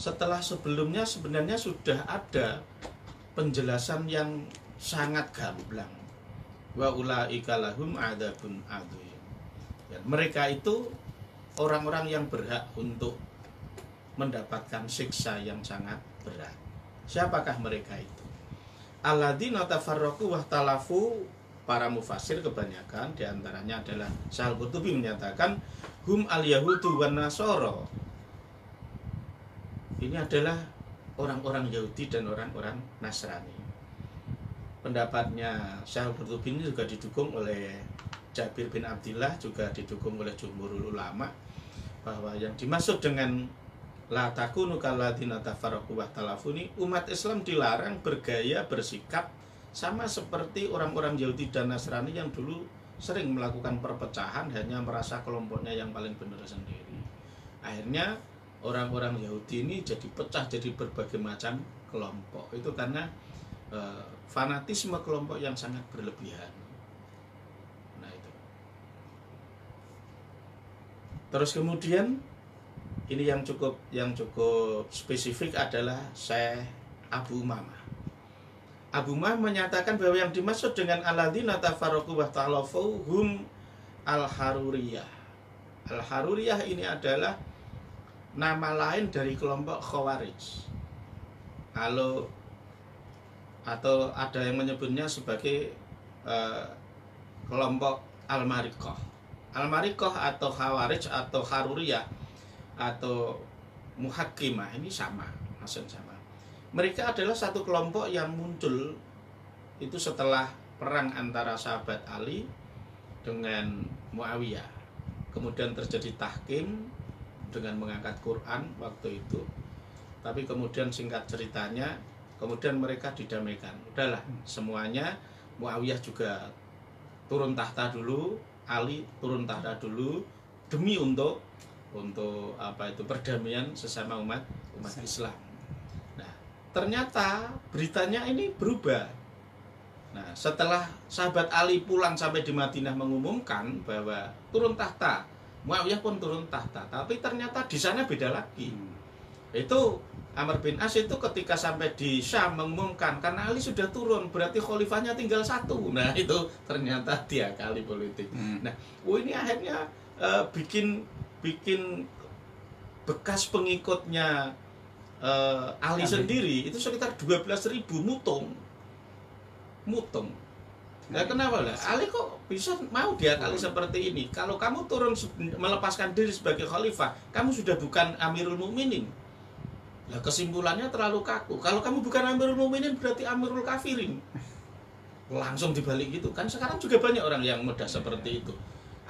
setelah sebelumnya sebenarnya sudah ada penjelasan yang sangat gamblang. Wa ulaika lahum adzabun adzim. Mereka itu orang-orang yang berhak untuk mendapatkan siksa yang sangat berat. Siapakah mereka itu? Alladzina tafarraqu wahtalafu. Para mufassir kebanyakan diantaranya adalah Syahal Qurtubi menyatakan hum al-yahudu wan nasara. Ini adalah orang-orang Yahudi dan orang-orang Nasrani. Pendapatnya Syahal Qurtubi ini juga didukung oleh Jabir bin Abdillah, juga didukung oleh jumhurul ulama, bahwa yang dimaksud dengan la takunu kalladzina tafarraqu wahtalafu ini, umat Islam dilarang bergaya bersikap sama seperti orang-orang Yahudi dan Nasrani yang dulu sering melakukan perpecahan, hanya merasa kelompoknya yang paling benar sendiri. Akhirnya orang-orang Yahudi ini jadi pecah jadi berbagai macam kelompok. Itu karena fanatisme kelompok yang sangat berlebihan. Nah itu. Terus kemudian ini yang cukup spesifik adalah Syekh Abu Umamah. Abu Umamah menyatakan bahwa yang dimaksud dengan alladzina tafarraqu wahtalafu hum al-haruriyah. Al-haruriyah ini adalah nama lain dari kelompok Khawarij. Atau ada yang menyebutnya sebagai kelompok Al-Mariqah. Al-Mariqah atau Khawarij atau Haruriyah atau Muhakkimah ini sama, maksud sama. Mereka adalah satu kelompok yang muncul itu setelah perang antara sahabat Ali dengan Muawiyah. Kemudian terjadi tahkim dengan mengangkat Quran waktu itu. Tapi kemudian singkat ceritanya, kemudian mereka didamaikan. Udahlah, semuanya Muawiyah juga turun tahta dulu, Ali turun tahta dulu demi untuk perdamaian sesama umat Islam. Nah, ternyata beritanya ini berubah. Nah, setelah sahabat Ali pulang sampai di Madinah mengumumkan bahwa turun tahta, Muawiyah pun turun tahta, tapi ternyata di sana beda lagi. Itu Amr bin As itu ketika sampai di Syam mengumumkan karena Ali sudah turun, berarti khalifahnya tinggal satu. Nah, itu ternyata diakali politik. Nah, ini akhirnya bikin bekas pengikutnya Ali sendiri itu sekitar 12.000 mutung. Nah, kenapa lah? Ali kok bisa mau diakali seperti ini? Kalau kamu turun melepaskan diri sebagai khalifah, kamu sudah bukan Amirul Mukminin. Nah, kesimpulannya terlalu kaku. Kalau kamu bukan Amirul Mukminin berarti Amirul Kafirin. Langsung dibalik gitu. Kan sekarang juga banyak orang yang mudah seperti itu.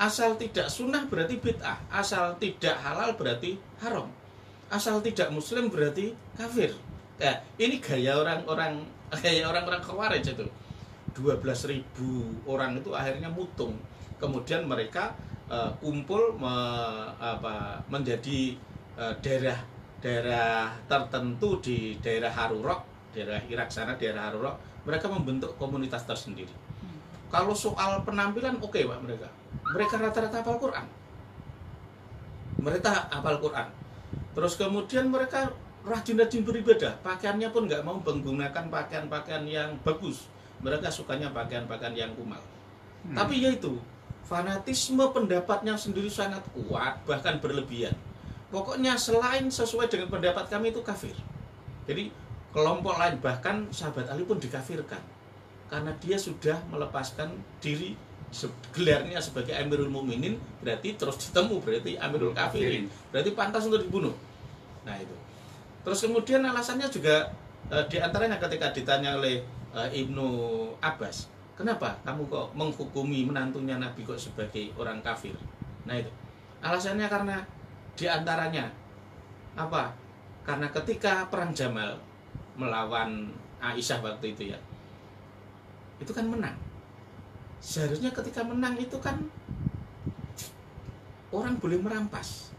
Asal tidak sunnah berarti bid'ah, asal tidak halal berarti haram, asal tidak muslim berarti kafir. Nah, ini gaya orang-orang Khawarij itu. 12.000 orang itu akhirnya mutung. Kemudian mereka kumpul menjadi daerah tertentu di daerah Harurok, daerah Irak sana, daerah Harurok. Mereka membentuk komunitas tersendiri. Kalau soal penampilan oke, Pak, mereka rata-rata hafal Quran. Mereka hafal Quran. Terus kemudian mereka rajin-rajin beribadah. Pakaiannya pun nggak mau menggunakan pakaian-pakaian yang bagus. Mereka sukanya pakaian-pakaian yang kumal. Tapi yaitu fanatisme pendapatnya sendiri sangat kuat, bahkan berlebihan. Pokoknya selain sesuai dengan pendapat kami itu kafir. Jadi kelompok lain, bahkan sahabat Ali pun dikafirkan karena dia sudah melepaskan diri, gelarnya sebagai Amirul Mukminin, berarti terus ditemu berarti Amirul Kafirin, berarti pantas untuk dibunuh. Nah itu. Terus kemudian alasannya juga diantaranya ketika ditanya oleh Ibnu Abbas, kenapa kamu kok menghukumi menantunya Nabi kok sebagai orang kafir? Nah itu. Alasannya karena diantaranya apa? Karena ketika perang Jamal melawan Aisyah waktu itu ya, itu kan menang. Seharusnya ketika menang itu kan orang boleh merampas.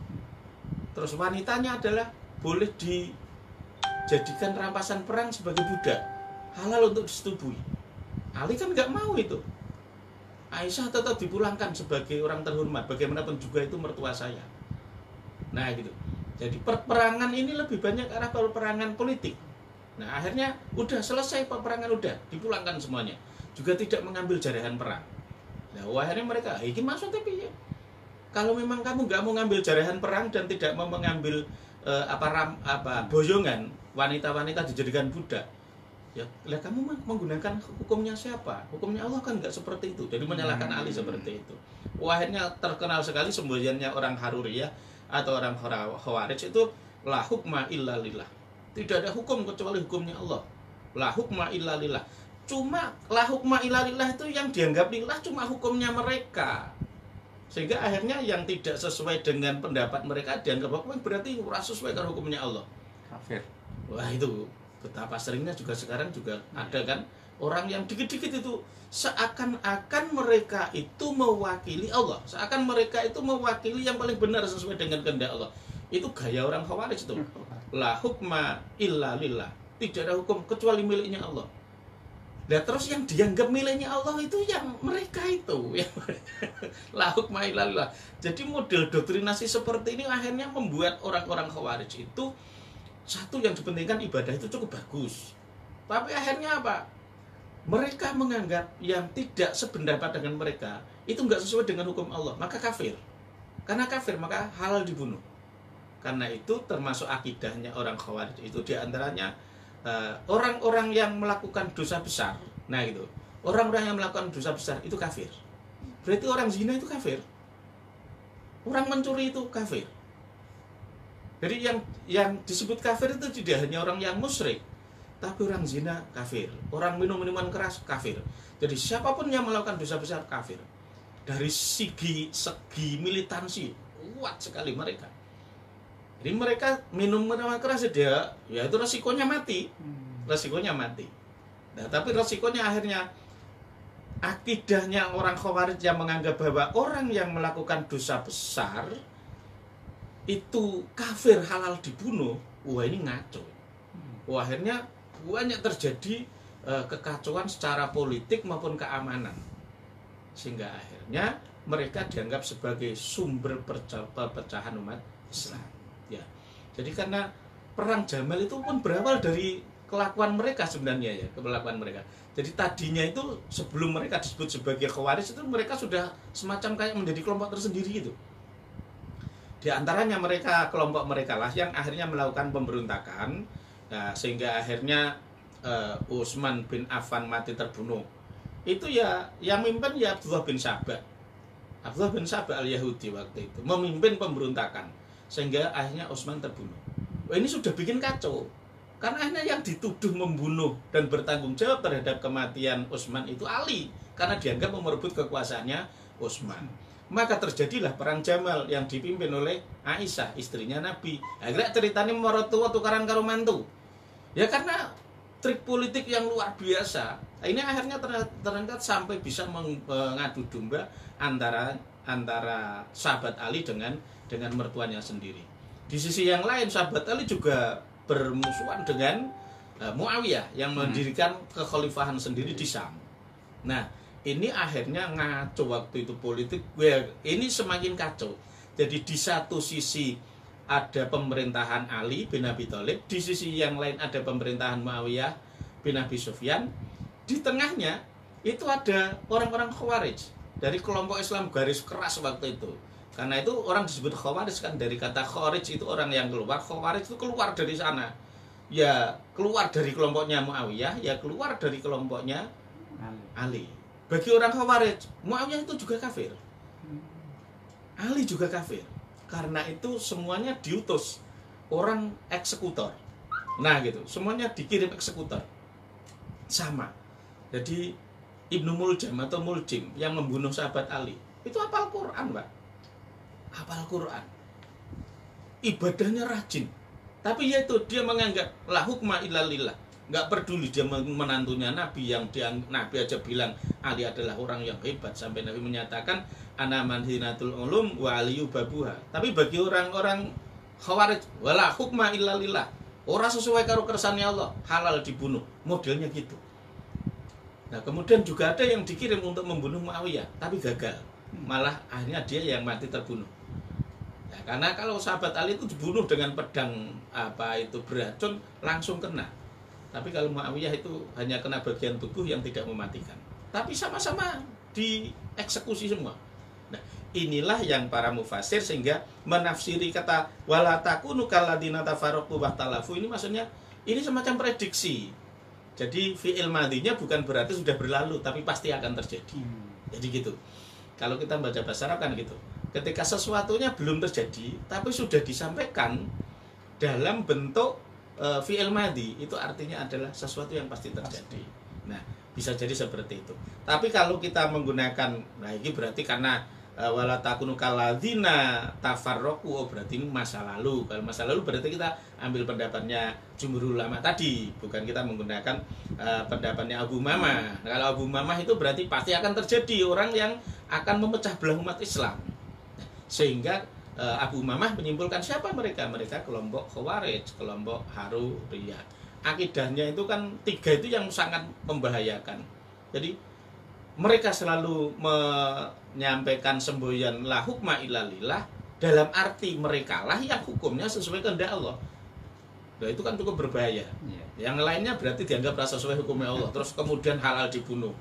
Terus wanitanya adalah boleh dijadikan rampasan perang sebagai budak, halal untuk disetubui. Ali kan nggak mau itu. Aisyah tetap dipulangkan sebagai orang terhormat. Bagaimanapun juga itu mertua saya. Nah gitu. Jadi peperangan ini lebih banyak arah peperangan politik. Nah akhirnya udah selesai peperangan, udah dipulangkan semuanya, juga tidak mengambil jarahan perang. Nah akhirnya mereka ini maksudnya piye? Kalau memang kamu nggak mau ngambil jarahan perang dan tidak mau mengambil boyongan wanita-wanita dijadikan budak, ya lah kamu menggunakan hukumnya siapa? Hukumnya Allah kan nggak seperti itu. Jadi menyalahkan Ali seperti itu. Akhirnya terkenal sekali semboyannya orang Haruriyah atau orang Khawarij itu la hukma illa lillah. Tidak ada hukum kecuali hukumnya Allah. La hukma illa lillah. Cuma la hukma illa lillah itu yang dianggap lillah cuma hukumnya mereka. Sehingga akhirnya yang tidak sesuai dengan pendapat mereka dianggap hukum, berarti ora sesuai dengan hukumnya Allah. Kafir. Wah itu betapa seringnya juga sekarang juga ada kan orang yang dikit-dikit itu seakan-akan mereka itu mewakili Allah, seakan mereka itu mewakili yang paling benar sesuai dengan kehendak Allah. Itu gaya orang Khawarij itu. La hukma illa lillah. Tidak ada hukum kecuali miliknya Allah. Nah terus yang dianggap miliknya Allah itu yang mereka itu yang la hukma illa lillah. Jadi model doktrinasi seperti ini akhirnya membuat orang-orang Khawarij itu satu yang dipentingkan ibadah itu cukup bagus. Tapi akhirnya apa? Mereka menganggap yang tidak sependapat dengan mereka itu nggak sesuai dengan hukum Allah, maka kafir. Karena kafir maka halal dibunuh. Karena itu termasuk akidahnya orang Khawarij itu diantaranya orang-orang yang melakukan dosa besar. Nah itu orang-orang yang melakukan dosa besar itu kafir. Berarti orang zina itu kafir. Orang mencuri itu kafir. Jadi yang disebut kafir itu tidak hanya orang yang musyrik, tapi orang zina kafir, orang minum minuman keras kafir. Jadi siapapun yang melakukan dosa besar kafir. Dari segi militansi kuat sekali mereka. Jadi mereka minum minuman keras ya itu resikonya mati. Resikonya mati. Nah, tapi resikonya akhirnya akidahnya orang Khawarij yang menganggap bahwa orang yang melakukan dosa besar itu kafir halal dibunuh. Wah ini ngaco. Wah akhirnya banyak terjadi kekacauan secara politik maupun keamanan, sehingga akhirnya mereka dianggap sebagai sumber perpecahan umat Islam. Ya, jadi karena perang Jamal itu pun berawal dari kelakuan mereka sebenarnya ya, kelakuan mereka. Jadi tadinya itu sebelum mereka disebut sebagai Khawarij itu mereka sudah semacam kayak menjadi kelompok tersendiri itu. Di antaranya mereka kelompok mereka lah yang akhirnya melakukan pemberontakan. Nah, sehingga akhirnya Utsman bin Affan mati terbunuh. Itu ya yang mimpin ya Abdullah bin Sabah. Abdullah bin Sabah al-Yahudi waktu itu memimpin pemberontakan sehingga akhirnya Utsman terbunuh. Wah, ini sudah bikin kacau. Karena akhirnya yang dituduh membunuh dan bertanggung jawab terhadap kematian Utsman itu Ali, karena dianggap merebut kekuasaannya Utsman. Maka terjadilah perang Jamal yang dipimpin oleh Aisyah, istrinya Nabi. Akhirnya ceritanya mertua tukaran karo mantu. Ya karena trik politik yang luar biasa. Ini akhirnya terangkat sampai bisa mengadu domba antara sahabat Ali dengan mertuanya sendiri. Di sisi yang lain sahabat Ali juga bermusuhan dengan Muawiyah yang mendirikan kekhalifahan sendiri di Syam. Nah, ini akhirnya ngaco waktu itu politik. Ini semakin kacau. Jadi di satu sisi ada pemerintahan Ali bin Abi Thalib, di sisi yang lain ada pemerintahan Muawiyah bin Abi Sufyan. Di tengahnya itu ada orang-orang Khawarij dari kelompok Islam garis keras waktu itu. Karena itu orang disebut Khawarij kan dari kata Kharij itu orang yang keluar. Khawarij itu keluar dari sana. Ya keluar dari kelompoknya Muawiyah, ya keluar dari kelompoknya Ali. Bagi orang Khawarij, Muawiyah itu juga kafir. Ali juga kafir. Karena itu semuanya diutus orang eksekutor. Nah gitu, semuanya dikirim eksekutor. Sama. Jadi Ibnu Muljam atau Muljim yang membunuh sahabat Ali, itu hafal Quran, Pak. Hafal Quran. Ibadahnya rajin. Tapi yaitu dia menganggap la hukma illa lillah. Nggak peduli dia menantunya Nabi yang Nabi aja bilang Ali adalah orang yang hebat sampai Nabi menyatakan ana manhinatul ulum wa aliyu babuha. Tapi bagi orang-orang Khawarij wala hukma illa lillah. Ora sesuai karo kersane Allah, halal dibunuh. Modelnya gitu. Nah, kemudian juga ada yang dikirim untuk membunuh Muawiyah, tapi gagal. Malah akhirnya dia yang mati terbunuh. Nah, karena kalau sahabat Ali itu dibunuh dengan pedang beracun langsung kena. Tapi kalau Muawiyah itu hanya kena bagian tubuh yang tidak mematikan. Tapi sama-sama dieksekusi semua. Nah, inilah yang para mufasir sehingga menafsiri kata wala takunu kalladina tafarraqu wahtalafu ini maksudnya ini semacam prediksi. Jadi fi'il madhinya bukan berarti sudah berlalu tapi pasti akan terjadi. Jadi gitu. Kalau kita baca bahasa Arab kan gitu. Ketika sesuatunya belum terjadi tapi sudah disampaikan dalam bentuk fi'il madhi, itu artinya adalah sesuatu yang pasti terjadi. Nah, bisa jadi seperti itu. Tapi kalau kita menggunakan, nah ini berarti karena wala takunu kaladzina tafarraqu, berarti ini masa lalu. Kalau masa lalu berarti kita ambil pendapatnya jumhur ulama tadi, bukan kita menggunakan pendapatnya Abu Umamah. Nah, kalau Abu Umamah itu berarti pasti akan terjadi orang yang akan memecah belah umat Islam. Nah, sehingga Abu Umamah menyimpulkan siapa mereka? Mereka kelompok Khawarij, kelompok Haruriyah. Akidahnya itu kan tiga itu yang sangat membahayakan. Jadi mereka selalu menyampaikan semboyan la hukma illa lillah dalam arti mereka lah yang hukumnya sesuai kehendak Allah. Nah, itu kan cukup berbahaya. Yang lainnya berarti dianggap rasa sesuai hukumnya Allah. Terus kemudian halal dibunuh.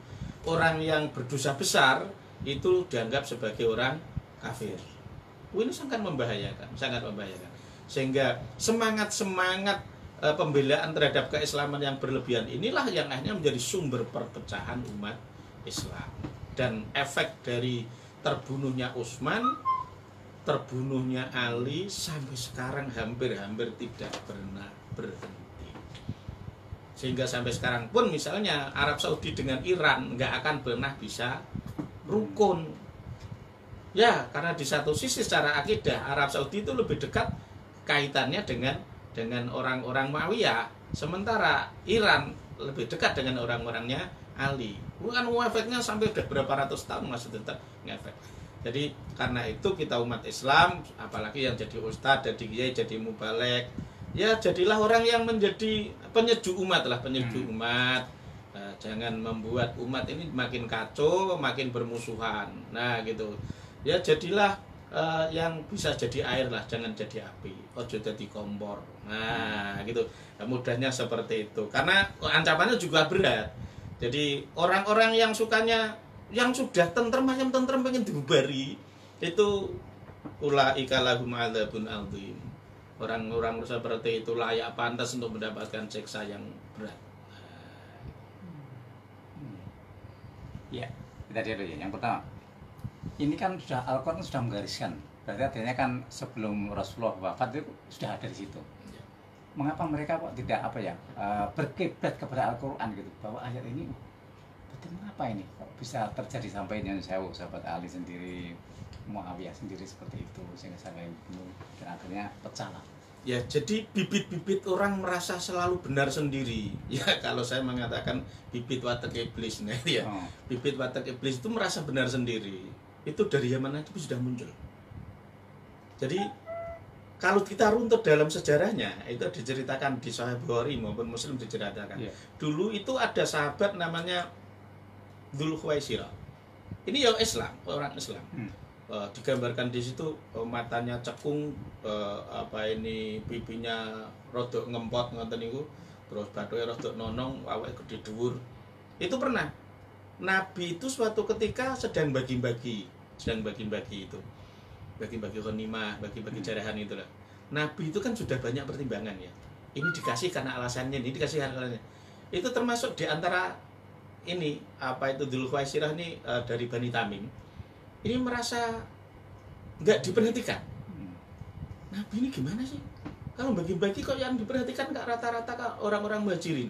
Orang yang berdosa besar itu dianggap sebagai orang kafir. Ini sangat membahayakan, sangat membahayakan. Sehingga semangat-semangat pembelaan terhadap keislaman yang berlebihan inilah yang akhirnya menjadi sumber perpecahan umat Islam. Dan efek dari terbunuhnya Utsman, terbunuhnya Ali sampai sekarang hampir-hampir tidak pernah berhenti. Sehingga sampai sekarang pun misalnya Arab Saudi dengan Iran nggak akan pernah bisa rukun. Ya, karena di satu sisi secara akidah Arab Saudi itu lebih dekat kaitannya dengan orang-orang Muawiyah, sementara Iran lebih dekat dengan orang-orangnya Ali. Bukan efeknya sampai udah berapa ratus tahun masih tetap ngefek. Jadi karena itu kita umat Islam, apalagi yang jadi ustadz, jadi kiai, jadi mubalek, ya jadilah orang yang menjadi penyejuk umat lah, penyejuk umat. Nah, jangan membuat umat ini makin kacau, makin bermusuhan. Nah, gitu. Ya jadilah yang bisa jadi air lah, jangan jadi api. Ojo jadi kompor. Nah, gitu. Mudahnya seperti itu. Karena ancamannya juga berat. Jadi orang-orang yang sukanya yang sudah tentrem macam tentrem pengen dibubari itu ulaika lahum adzabun adzim. Orang-orang seperti itu layak pantas untuk mendapatkan siksa yang berat. Ya, kita lihat dulu ya. Yang pertama, ini kan sudah Al-Quran sudah menggariskan. Berarti artinya kan sebelum Rasulullah wafat itu sudah ada di situ. Mengapa mereka kok tidak berkiblat kepada Al-Quran gitu? Bahwa ayat ini betul mengapa ini kok bisa terjadi sampai Nyan Sewu, sahabat Ali sendiri, Muawiyah sendiri seperti itu sehingga sampai bunuh dan akhirnya pecah lah. Ya, jadi bibit-bibit orang merasa selalu benar sendiri. Ya, kalau saya mengatakan bibit watak iblis, nah ya, bibit watak iblis itu merasa benar sendiri. Itu dari zaman itu sudah muncul. Jadi kalau kita runtut dalam sejarahnya, itu diceritakan di Sahih Bukhari maupun Muslim diceritakan. Dulu itu ada sahabat namanya Dzul Khuwaisirah. Ini yang Islam, orang Islam. Digambarkan di situ matanya cekung, pipinya rodok ngempot ngoten niku, terus bathuke rodok nonong, awake gede dhuwur. Itu pernah Nabi itu suatu ketika sedang bagi-bagi itu. Bagi-bagi ghanimah, bagi-bagi jarahan itulah. Nabi itu kan sudah banyak pertimbangan ya. Ini dikasih karena alasannya, ini dikasih karena alasannya. Itu termasuk di antara ini Dzul Khuwaisirah ini dari Bani Tamim. Ini merasa nggak diperhatikan. Nabi ini gimana sih? Kalau bagi-bagi kok yang diperhatikan nggak rata-rata orang-orang muhajirin.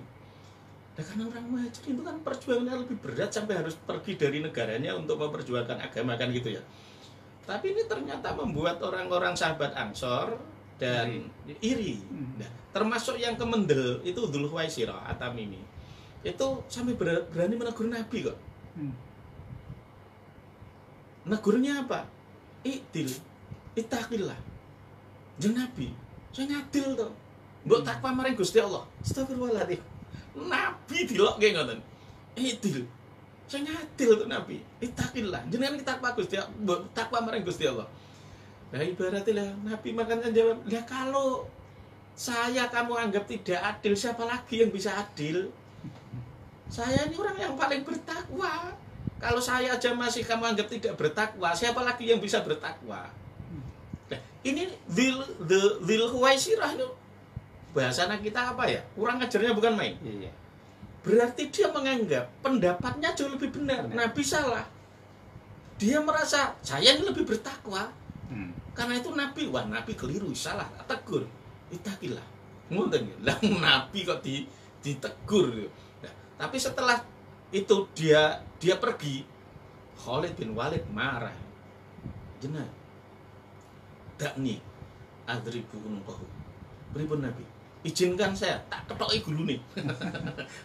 Nah, karena orang muhajirin itu kan perjuangannya lebih berat sampai harus pergi dari negaranya untuk memperjuangkan agama kan gitu ya. Tapi ini ternyata membuat orang-orang sahabat Ansor dan iri. Nah, termasuk yang kemendel itu Dzul Khuwaisirah At-Tamimi. Itu sampai berani menegur Nabi kok. Negurnya apa? Ittaqillah. Jeung Nabi, saya ngadil to. Mbok takwa maring Gusti Allah. Astagfirullahaladzim. Nabi dilokke ngoten. Idil. Saya ngadil to Nabi. Ittaqillah. Jenengan takwa Gusti Allah, takwa maring Gusti Allah. Nah ibaratnya Nabi makanya jawab, ya kalau saya kamu anggap tidak adil, siapa lagi yang bisa adil? Saya ini orang yang paling bertakwa. Kalau saya aja masih kamu anggap tidak bertakwa, siapa lagi yang bisa bertakwa? Nah, ini Dzul Khuwaisirah itu bahasanya kita apa ya? Kurang ajarnya bukan main. Iya. Berarti dia menganggap pendapatnya jauh lebih benar. Nabi salah. Dia merasa saya ini lebih bertakwa. Karena itu Nabi, wah Nabi keliru, salah, tegur. Itakilah. Ngoten lah Nabi kok ditegur. Nah, tapi setelah itu dia pergi, Khalid bin Walid marah. Jenah. Dakni adribu unuqahu. Pripun Nabi? Izinkan saya tak ketoki gulune.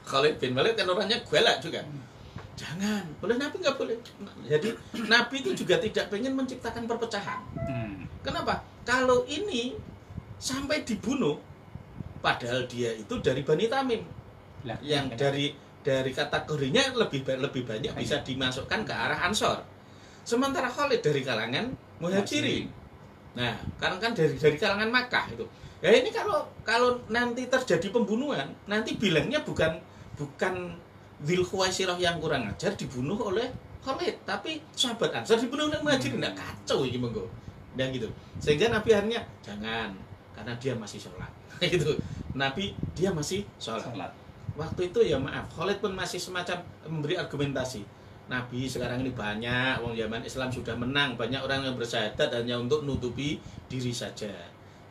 Khalid bin Walid kan orangnya galak juga. Jangan, boleh Nabi nggak boleh. Jadi Nabi itu juga tidak pengen menciptakan perpecahan. Kenapa? Kalau ini sampai dibunuh, padahal dia itu dari Bani Tamim, yang dari kategorinya lebih banyak bisa dimasukkan ke arah Ansor. Sementara Khalid dari kalangan Muhajirin. Nah, karena kan dari kalangan Makkah itu. Ya ini kalau nanti terjadi pembunuhan, nanti bilangnya bukan Dzul Khuwaisirah yang kurang ajar dibunuh oleh Khalid, tapi sahabat Ansar dibunuh oleh Muhajirin. Nah, kacau ini monggo. Dan gitu. Sehingga Nabi akhirnya jangan, karena dia masih sholat. Gitu. Nabi dia masih sholat. Waktu itu ya maaf, Khalid pun masih semacam memberi argumentasi. Nabi sekarang ini banyak, wong zaman Islam sudah menang, banyak orang yang bersyahadat hanya untuk nutupi diri saja.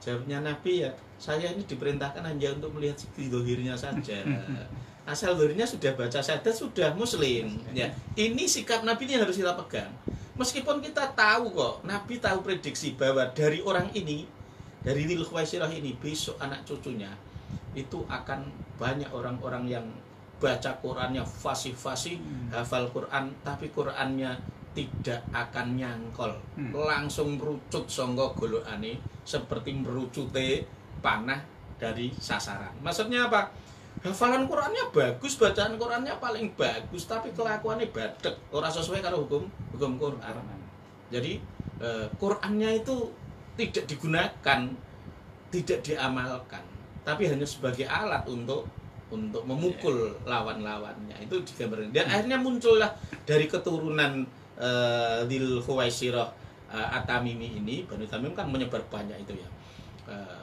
Jawabnya Nabi ya, saya ini diperintahkan hanya untuk melihat sisi zahirnya saja. Asal zahirnya sudah baca syahadat sudah muslim. Ya, ini sikap Nabi ini harus kita pegang. Meskipun kita tahu kok, Nabi tahu prediksi bahwa dari orang ini, dari Dzul Khuwaisirah ini, besok anak cucunya itu akan banyak orang-orang yang baca Qurannya fasih-fasih, hafal Quran, tapi Qurannya tidak akan nyangkol, langsung merucut sangka golokane seperti merucute panah dari sasaran. Maksudnya apa? Hafalan Qurannya bagus, bacaan Qurannya paling bagus, tapi kelakuannya badek, ora sesuai karo hukum Quran. Jadi Qurannya itu tidak digunakan, tidak diamalkan, tapi hanya sebagai alat untuk memukul lawan-lawannya. Itu digambarkan. Dan akhirnya muncullah dari keturunan Dzul Khuwaisirah At-Tamimi ini, Bani Tamim kan menyebar banyak itu ya.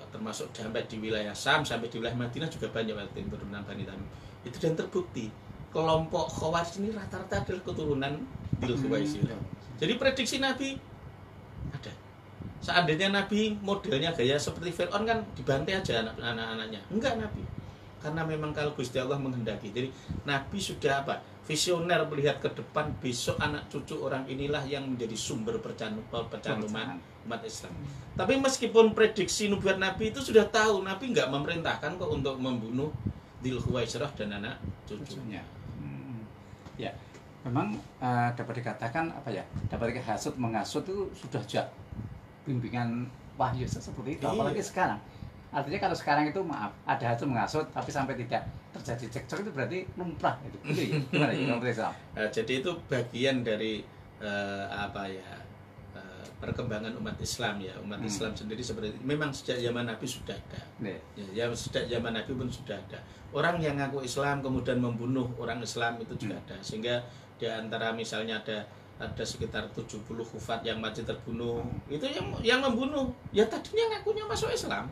Termasuk sampai di wilayah Syam, sampai di wilayah Madinah juga banyak keturunan Bani Tamim. Itu dan terbukti kelompok Khawarij ini rata-rata adalah keturunan Dzul Khuwaisirah. Jadi prediksi Nabi ada. Seandainya Nabi modelnya gaya seperti Fir'aun kan dibantai aja anak-anaknya. Enggak Nabi. Karena memang kalau Gusti Allah menghendaki. Jadi Nabi sudah apa? Visioner melihat ke depan, besok anak cucu orang inilah yang menjadi sumber percantuman umat Islam. Tapi meskipun prediksi nubuat Nabi itu sudah tahu, Nabi nggak memerintahkan kok untuk membunuh Dzul Khuwaisirah dan anak cucunya. Ya, memang dapat dikatakan apa ya? Dapat dikasut mengasut itu sudah sejak bimbingan wahyu seperti itu. Apalagi sekarang. Artinya kalau sekarang itu maaf, ada hasut mengasut tapi sampai tidak terjadi cekcok itu berarti lumrah itu. Gimana ya? Jadi itu bagian dari perkembangan umat Islam ya. Umat Islam sendiri seperti itu. Memang sejak zaman Nabi sudah ada. Ya, sejak zaman Nabi pun sudah ada. Orang yang ngaku Islam kemudian membunuh orang Islam itu juga ada. Sehingga di antara misalnya ada sekitar 70 khufat yang masih terbunuh. Itu yang membunuh ya tadinya ngakunya masuk Islam.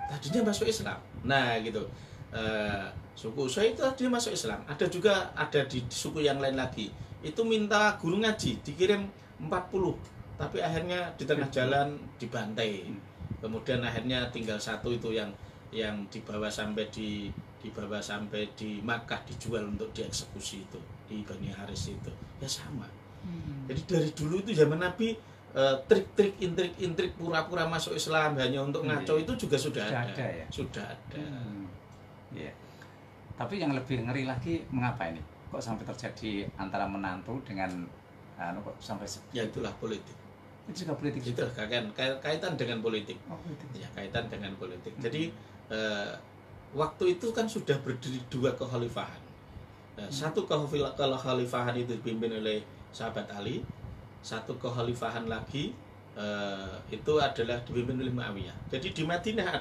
Tadinya masuk Islam. Nah gitu. Suku Usai itu tadinya masuk Islam. Ada juga di suku yang lain lagi. Itu minta guru ngaji, dikirim 40. Tapi akhirnya di tengah jalan dibantai. Kemudian akhirnya tinggal satu itu yang dibawa sampai di Makkah, dijual untuk dieksekusi itu di Bani Haris itu. Ya sama. Jadi dari dulu itu zaman Nabi trik-trik, intrik-intrik, pura-pura masuk Islam hanya untuk ngaco itu juga sudah ada ya? Sudah ada. Ya. Tapi yang lebih ngeri lagi, mengapa ini? Kok sampai terjadi antara menantu dengan kok sampai ya itulah politik. Itu juga politik. Itu kaitan dengan politik. Politik. Ya, kaitan dengan politik. Jadi waktu itu kan sudah berdiri dua kekhalifahan. Satu kekhalifahan itu dipimpin oleh sahabat Ali. Satu kekhalifahan lagi itu adalah dipimpin oleh Muawiyah. Jadi di Madinah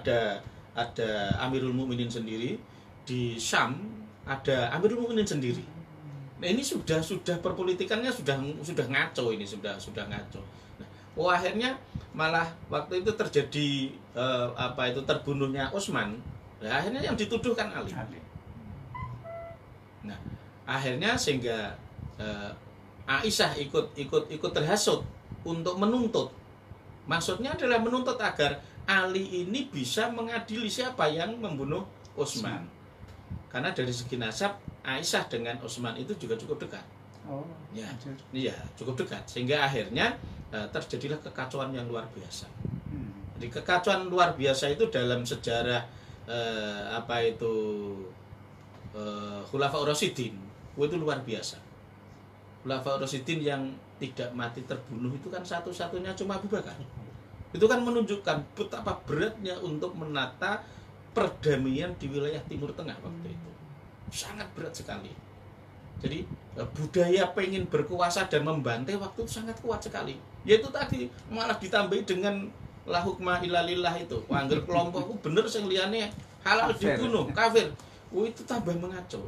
ada Amirul Mukminin sendiri, di Syam ada Amirul Mukminin sendiri. Nah ini sudah perpolitikannya sudah ngaco, ini sudah ngaco. Nah, akhirnya malah waktu itu terjadi terbunuhnya Utsman. Nah, akhirnya yang dituduhkan Ali. Nah akhirnya sehingga Aisyah ikut terhasut untuk menuntut. Maksudnya adalah menuntut agar Ali ini bisa mengadili siapa yang membunuh Utsman. Karena dari segi nasab Aisyah dengan Utsman itu juga cukup dekat. Oh, ya, iya cukup dekat. Sehingga akhirnya terjadilah kekacauan yang luar biasa. Jadi kekacauan luar biasa itu dalam sejarah Khulafaur Rasyidin itu luar biasa. Khulafaur Rasyidin yang tidak mati terbunuh itu kan satu-satunya cuma Abu Bakar. Itu kan menunjukkan betapa beratnya untuk menata perdamaian di wilayah Timur Tengah waktu itu. Sangat berat sekali. Jadi budaya pengen berkuasa dan membantai waktu itu sangat kuat sekali. Yaitu tadi malah ditambahi dengan la hukma illa lillah itu. Angger kelompokku bener sing liyane halal dibunuh, kafir. Itu tambah mengaco.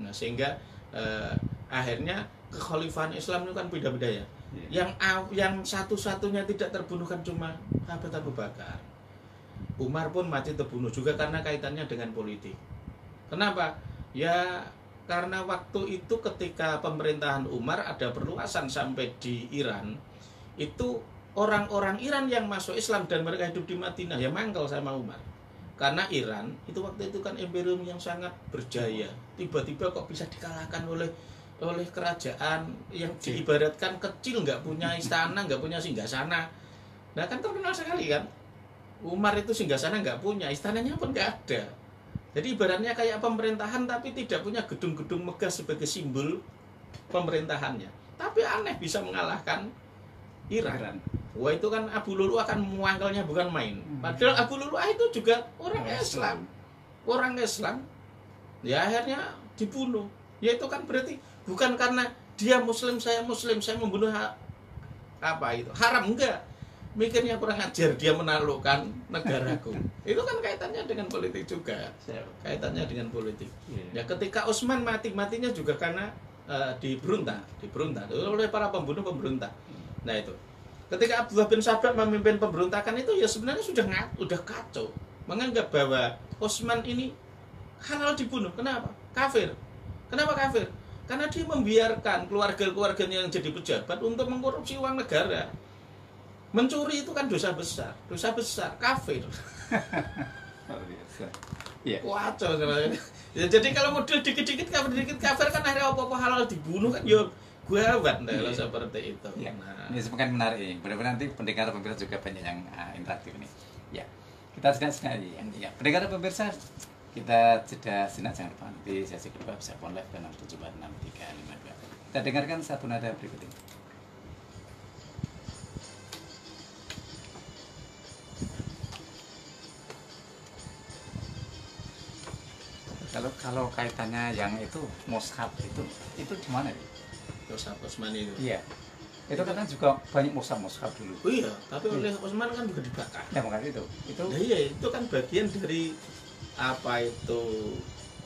Nah, sehingga akhirnya kekhalifahan Islam itu kan beda-beda ya. Yang satu-satunya tidak terbunuh kan cuma sahabat Abu Bakar. Umar pun mati terbunuh juga karena kaitannya dengan politik. Kenapa? Ya karena waktu itu ketika pemerintahan Umar ada perluasan sampai di Iran, itu orang-orang Iran yang masuk Islam dan mereka hidup di Madinah ya mangkel sama Umar. Karena Iran itu waktu itu kan imperium yang sangat berjaya. Tiba-tiba kok bisa dikalahkan oleh kerajaan yang diibaratkan kecil, nggak punya istana, nggak punya singgasana. Nah kan terkenal sekali kan. Umar itu singgasana nggak punya, istananya pun nggak ada. Jadi ibaratnya kayak pemerintahan tapi tidak punya gedung-gedung megah sebagai simbol pemerintahannya. Tapi aneh bisa mengalahkan Iran. Wah itu kan Abu Lu'lu'ah kan muangkelnya bukan main. Padahal Abu Lu'lu'ah itu juga orang Islam. Orang Islam. Ya akhirnya dibunuh. Ya itu kan berarti bukan karena dia Muslim, saya membunuh haram, enggak. Mikirnya kurang ajar, dia menaklukkan negaraku. Itu kan kaitannya dengan politik juga. Kaitannya dengan politik. Ya ketika Utsman matinya juga karena diberontak oleh para pembunuh-pemberontak. Nah itu. Ketika Abdullah bin Sabah memimpin pemberontakan itu ya sebenarnya sudah kacau. Menganggap bahwa Utsman ini halal dibunuh. Kenapa? Kafir. Kenapa kafir? Karena dia membiarkan keluarga-keluarganya yang jadi pejabat untuk mengkorupsi uang negara. Mencuri itu kan dosa besar, kafir. Kacau sebenarnya. Ya, jadi kalau model dikit-dikit kafir kan akhirnya apa-apa halal dibunuh kan ya gawat kalau seperti itu. Ya. Nah, ini semakin menarik ini. Benar-benar nanti pendengar pemirsa juga banyak yang interaktif ini. Ya, kita sedang ya. Pendengar pemirsa kita jeda sejenak, jangan lupa nanti sesi kedua bisa phone live dan 6746352. Kita dengarkan satu nada berikut ini. Kalau kaitannya yang itu mushaf itu di mana nih? Mushaf Utsman itu. Iya. Itu kan juga banyak mushaf dulu. Oh iya, tapi oleh Utsman kan juga dibakar. Ya makanya itu. Nah, iya, itu kan bagian dari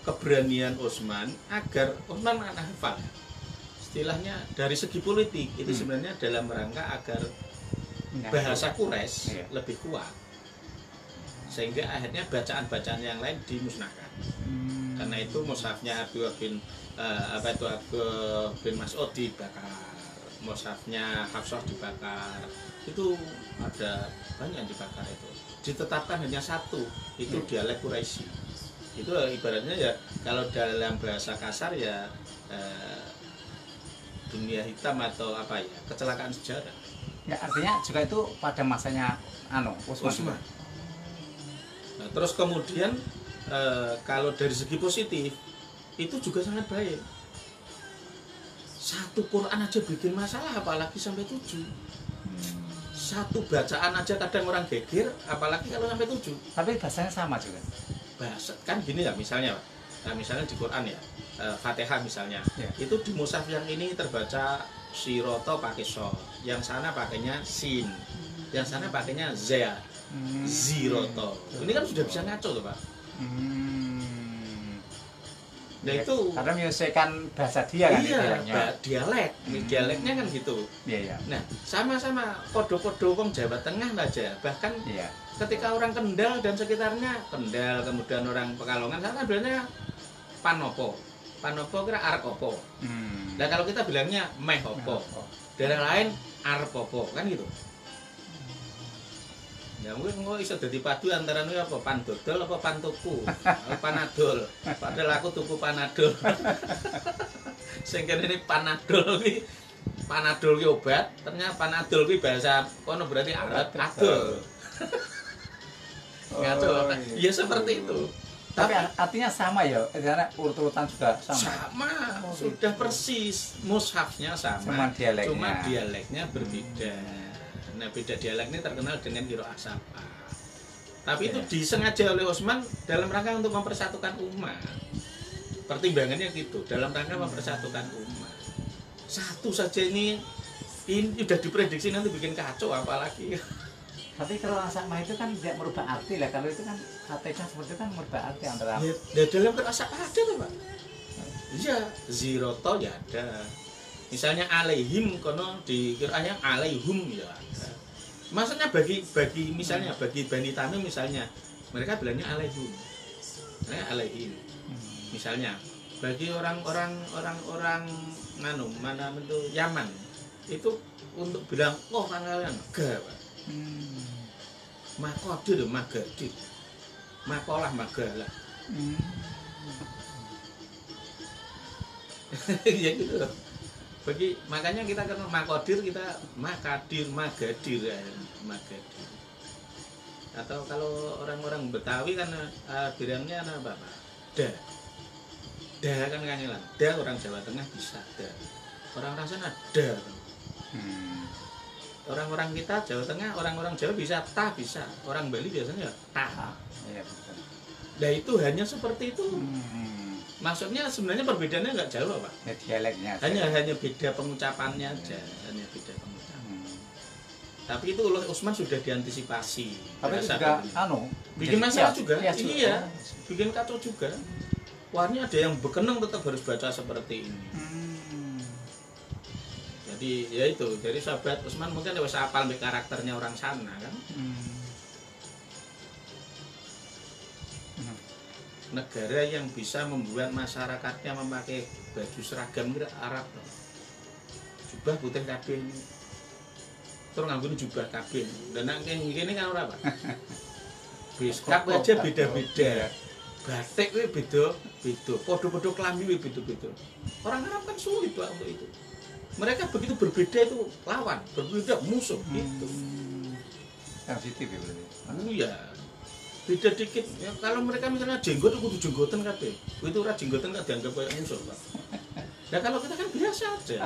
keberanian Utsman agar Utsman akan hafal. Istilahnya dari segi politik itu sebenarnya dalam rangka agar bahasa Quraisy lebih kuat. Sehingga akhirnya bacaan-bacaan yang lain dimusnahkan. Karena itu mushafnya Abdullah bin Mas'ud dibakar, mushafnya Hafsah dibakar. Itu ada banyak yang dibakar itu. Ditetapkan hanya satu, itu dialek Quraisy. Itu ibaratnya ya kalau dalam bahasa kasar ya dunia hitam atau kecelakaan sejarah. Ya artinya juga itu pada masanya Utsman. Nah, terus kemudian kalau dari segi positif itu juga sangat baik. Satu Quran aja bikin masalah, apalagi sampai 7. Satu bacaan aja kadang orang geger, apalagi kalau sampai 7. Tapi bahasanya sama juga. Bahasa kan gini ya misalnya di Quran ya, Fatihah misalnya, itu di mushaf yang ini terbaca Siroto pakai so, yang sana pakainya sin, yang sana pakainya zea, ziroto. Ini kan sudah bisa ngaco tuh Pak. Nah Ya, itu karena menyelesaikan bahasa dia kan iya, istilahnya. dialek, dialeknya kan gitu. Iya, iya. Nah sama-sama podo-podo wong Jawa Tengah aja, bahkan Iya. ketika orang Kendal dan sekitarnya, Kendal kemudian orang Pekalongan sana bilangnya panopo, panopo kira arek opo. Nah kalau kita bilangnya meh opo, daerah lain arep opo, kan gitu. Ya mungkin nggak bisa jadi padu antara ini apa pandodol apa pantuku, panadol. Padahal aku tuku panadol. Sehingga ini panadol ini panadol ki obat, ternyata panadol ki bahasa kono berarti alat adol. Ngaco. Ya seperti itu. Tapi artinya sama ya, karena urut-urutan juga sama. Sama, sudah persis. Mushafnya sama, Cuma dialeknya berbeda. Nah, beda dialek ini terkenal dengan qiraah sapa. Tapi itu disengaja oleh Utsman dalam rangka untuk mempersatukan umat. Pertimbangannya gitu, dalam rangka mempersatukan umat. Satu saja ini udah diprediksi nanti bikin kacau apalagi. Tapi kalau sama itu kan tidak merubah arti lah. Kalau itu kan kata seperti itu kan merubah arti antara. Ya, dalam qiraah sapa ada tuh Pak. Iya, ziroto ya ada. Misalnya alaihim kono di qiraahnya alaihum ya ada. Maksudnya bagi misalnya bagi Bani Tamim misalnya mereka bilangnya alaihum. Alaihim. Misalnya bagi orang-orang mana itu Yaman itu untuk bilang oh kan kalian enggak Pak. Makodir magadir. Makolah magalah. Ya gitu loh. Makanya kita kenal makodir, kita makadir, magadir ya, magadir. Atau kalau orang-orang Betawi kan bilangnya apa Pak? Da kan kangelan. Da orang Jawa Tengah bisa da. Orang-orang sana da. Orang-orang kita Jawa Tengah, orang-orang Jawa bisa ta bisa. Orang Bali biasanya ta. Iya, betul. Nah itu hanya seperti itu. Maksudnya sebenarnya perbedaannya nggak jauh Pak. Ya, dialeknya. Hanya beda pengucapannya aja, hanya beda pengucapan. Tapi itu oleh Utsman sudah diantisipasi. Tapi itu juga bikin masalah juga. Iya, Iya, bikin kacau juga. Warnanya ada yang bekenang tetap harus baca seperti ini. Jadi ya itu, dari sahabat Utsman mungkin harus hafal karakternya orang sana kan. Negara yang bisa membuat masyarakatnya memakai baju seragam kira Arab jubah putih kabeh terus nganggo jubah kabeh dan nek ngene kan ora Pak beskap aja beda-beda batik kuwi beda podo-podo klambi kuwi beda-beda orang Arab kan sulit Pak untuk itu mereka begitu berbeda itu lawan berbeda musuh gitu sensitif ya berarti iya beda dikit ya, kalau mereka misalnya jenggot itu kudu jenggotan kabeh itu ora jenggotan gak dianggap kayak musuh Pak nah kalau kita kan biasa aja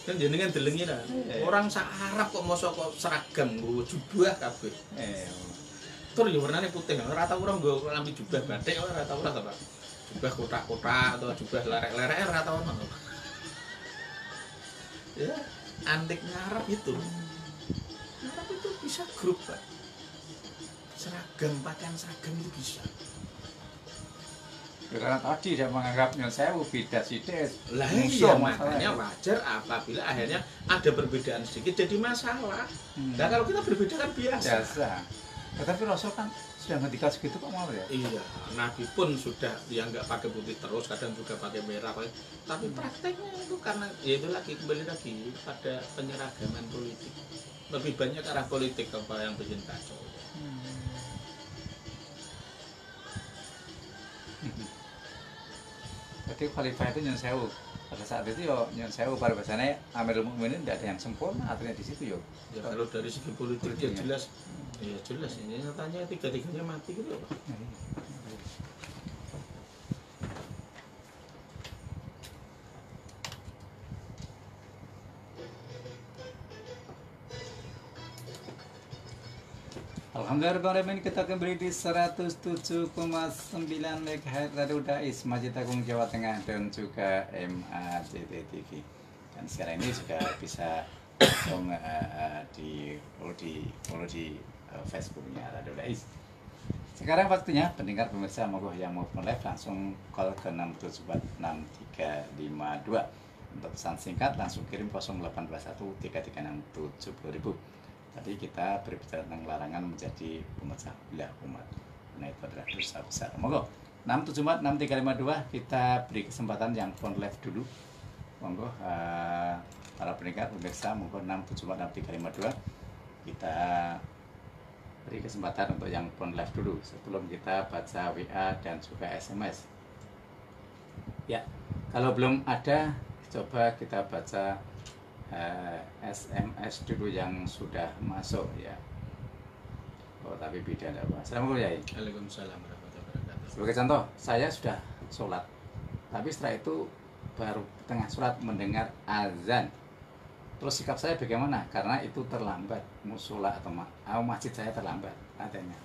kan jenengan delengi lah orang Arab kok mosok kok seragam nggo jubah kabeh terus ya warnanya putih ora tau orang nggo lambi jubah batik ora tau ora Pak jubah kotak-kotak atau jubah lerek-lerek ora tau ono ya antiknya Arab itu Arab itu bisa grup Pak seragam, pakaian seragam itu bisa. Karena tadi dia menganggap Nyon Sewu beda sidik. Lah iya makanya wajar apabila akhirnya ada perbedaan sedikit jadi masalah. Nah kalau kita berbeda kan biasa. Tetapi Rasul kan sudah ngendikan segitu kok mau ya? Iya, Nabi pun sudah dia nggak pakai putih terus, kadang juga pakai merah. Tapi prakteknya itu karena ya itu lagi kembali lagi pada penyeragaman politik. Lebih banyak arah politik apa yang bikin kacau. Jadi khalifah itu Nyon Sewu. Pada saat itu yo Nyon Sewu pada bahasanya Amirul Mukminin tidak ada yang sempurna artinya di situ yo. Ya kalau dari segi politik dia jelas, ya jelas ini nyatanya tiga-tiganya mati gitu Pak. Alhamdulillah kita kembali di 107,9 MHz Radio Dais Masjid Agung Jawa Tengah dan juga MACT TV. Dan sekarang ini juga bisa langsung di Facebooknya Radio Dais. Sekarang waktunya pendengar pemirsa monggo yang mau live langsung call ke 6746352. Untuk pesan singkat langsung kirim 082133670000. Tadi kita berbicara tentang larangan menjadi pemecah belah umat. Nah itu adalah dosa besar. Monggo 6746352 kita beri kesempatan yang phone live dulu. Monggo para pendengar pemirsa monggo 6746352 kita beri kesempatan untuk yang phone live dulu sebelum kita baca WA dan juga SMS. Ya, kalau belum ada coba kita baca SMS dulu yang sudah masuk ya. Oh tapi beda enggak Pak. Assalamualaikum Yai. Waalaikumsalam warahmatullahi wabarakatuh. Sebagai contoh, saya sudah sholat, tapi setelah itu baru tengah sholat mendengar azan. Terus sikap saya bagaimana? Karena itu terlambat, musola atau masjid saya terlambat adanya.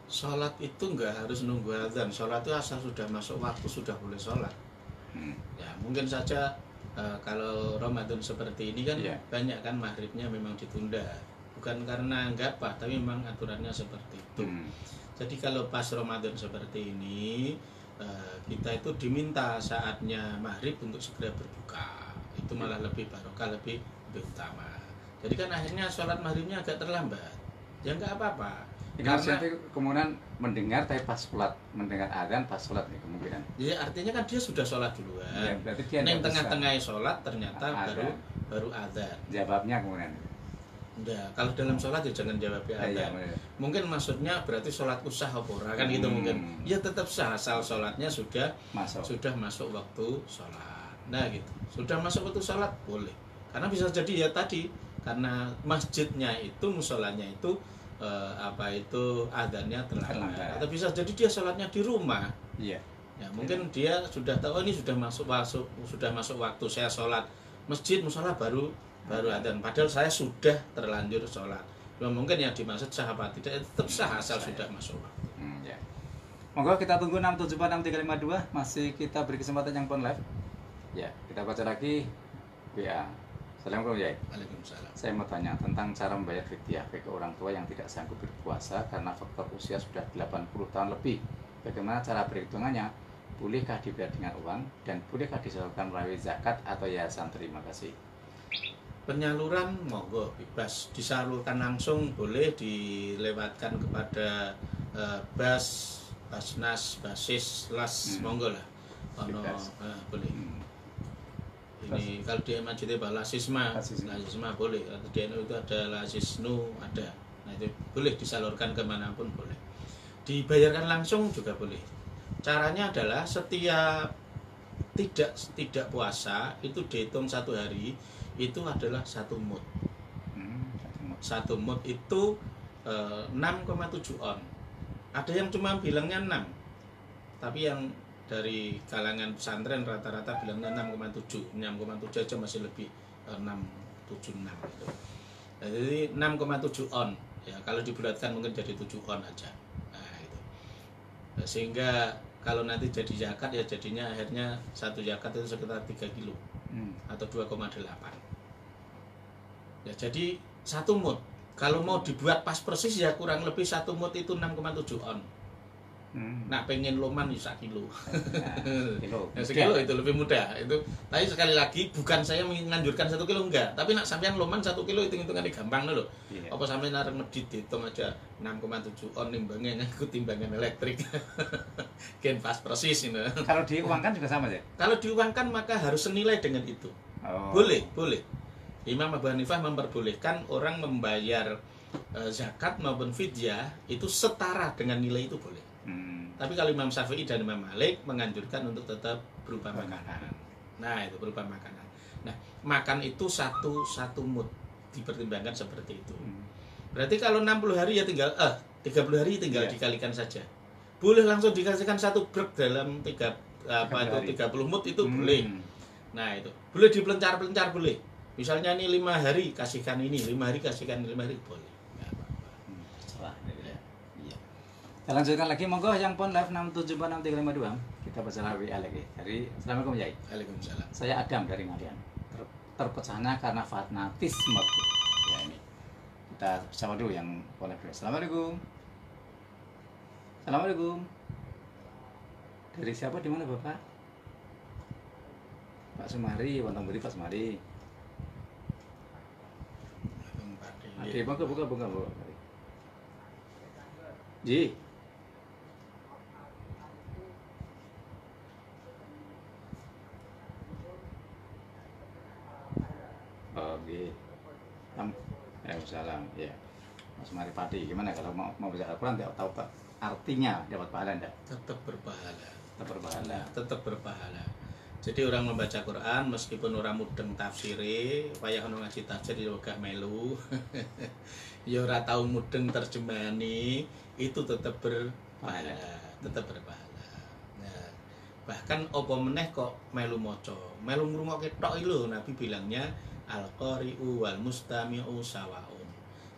Sholat itu nggak harus nunggu azan. Sholat itu asal sudah masuk waktu sudah boleh sholat. Ya mungkin saja kalau Ramadan seperti ini kan Iya. banyak kan maghribnya memang ditunda. Bukan karena nggak apa, tapi memang aturannya seperti itu. Jadi kalau pas Ramadan seperti ini kita itu diminta saatnya maghrib untuk segera berbuka. Itu malah lebih barokah, lebih utama. Jadi kan akhirnya sholat maghribnya agak terlambat. Ya nggak apa-apa. Karena kemudian mendengar tapi pas sholat, mendengar azan pas sholat nih kemungkinan. Ya artinya kan dia sudah sholat duluan. Ya, berarti dia Neng nggak bisa. tengah-tengah sholat ternyata baru azan. Jawabnya kemudian. Ya, kalau dalam sholat ya jangan jawab ya Iya, azan. Mungkin maksudnya berarti sholat usah apa ora kan gitu mungkin. Ya tetap sah asal sholatnya sudah masuk waktu sholat. Nah gitu. Sudah masuk waktu sholat boleh. Karena bisa jadi ya tadi karena masjidnya itu musolanya itu azannya terlambat. Atau bisa jadi dia sholatnya di rumah. Iya. Ya mungkin dia sudah tahu ini sudah masuk waktu saya sholat masjid musola baru azan. Padahal saya sudah terlanjur sholat. Mungkin yang dimaksud sah apa tidak tetap sah asal sudah masuk waktu. Ya. Monggo kita tunggu 6746352 masih kita beri kesempatan yang phone live. Ya, kita baca lagi WA. Assalamualaikum Yai. Waalaikumsalam. Saya mau tanya tentang cara membayar fidyah bagi orang tua yang tidak sanggup berpuasa karena faktor usia sudah 80 tahun lebih. Bagaimana cara perhitungannya? Bolehkah dibayar dengan uang dan bolehkah disalurkan melalui zakat atau yayasan? Terima kasih. Penyaluran monggo bebas, disalurkan langsung boleh, dilewatkan kepada Basnas, Basis, Las, monggo lah. Boleh. Ini kalau di Majid Lasisma boleh. Atau di NU itu ada Lasisnu ada. Nah itu boleh disalurkan kemanapun boleh. Dibayarkan langsung juga boleh. Caranya adalah setiap tidak puasa itu dihitung satu hari itu adalah 1 mud. 1 mud itu 6,7 on. Ada yang cuma bilangnya 6. Tapi yang dari kalangan pesantren rata-rata bilangnya 6,7 aja masih lebih 676 gitu. Jadi 6,7 on ya, kalau dibulatkan mungkin jadi 7 on aja. Nah itu. Nah, sehingga kalau nanti jadi zakat ya jadinya akhirnya satu zakat itu sekitar 3 kilo atau 2,8. Ya jadi 1 mud. Kalau mau dibuat pas persis ya kurang lebih 1 mud itu 6,7 on. Nah pengen loman bisa kilo. Sekilo itu lebih mudah. Itu tapi sekali lagi bukan saya menganjurkan 1 kilo enggak, tapi nak sampean loman 1 kilo hitung-hitungannya gampang lho. Apa sampean arep medit hitung aja 6,7 on nimbangnya ngikut timbangan elektrik. Gen pas persis ini. Kalau diuangkan juga sama ya? Kalau diuangkan maka harus senilai dengan itu. Boleh. Imam Abu Hanifah memperbolehkan orang membayar zakat maupun fidyah itu setara dengan nilai itu boleh. Tapi kalau Imam Syafi'i dan Imam Malik menganjurkan untuk tetap berupa makanan. Nah itu berupa makanan. Nah makan itu satu mud dipertimbangkan seperti itu. Berarti kalau 60 hari ya tinggal 30 hari tinggal dikalikan saja. Boleh langsung dikasihkan 1 brek dalam 30 mud itu boleh. Nah itu boleh dipelencar-pelencar boleh. Misalnya ini 5 hari kasihkan ini, 5 hari kasihkan 5 hari boleh. Kita lanjutkan lagi, monggo yang phone live 6746352. Kita baca WA lagi. Jadi, Assalamualaikum Yai. Waalaikumsalam. Saya Adam dari Ngalian. terpecahnya karena fanatisme. Ya ini. Kita sama dulu yang boleh. Assalamualaikum. Assalamualaikum. Dari siapa, di mana Bapak? Pak Sumari, Wontong Budi Pak Sumari. Oke, buka. Ji. Oke. Waalaikumsalam. Ya. Mas Maripati, gimana kalau mau baca Al-Quran tahu Pak artinya dapat pahala enggak? Tetap berpahala. Tetap berpahala. Tetap berpahala. Jadi orang membaca Quran meskipun orang mudeng tafsire, wayah ono ngaji tafsir yo gak melu. Ya ora tau mudeng terjemahane, itu tetap berpahala, tetap berpahala. Nah, bahkan apa meneh kok melu maca, melu ngrungokke tok lho, Nabi bilangnya al-qari'u wal mustami'u sawaun.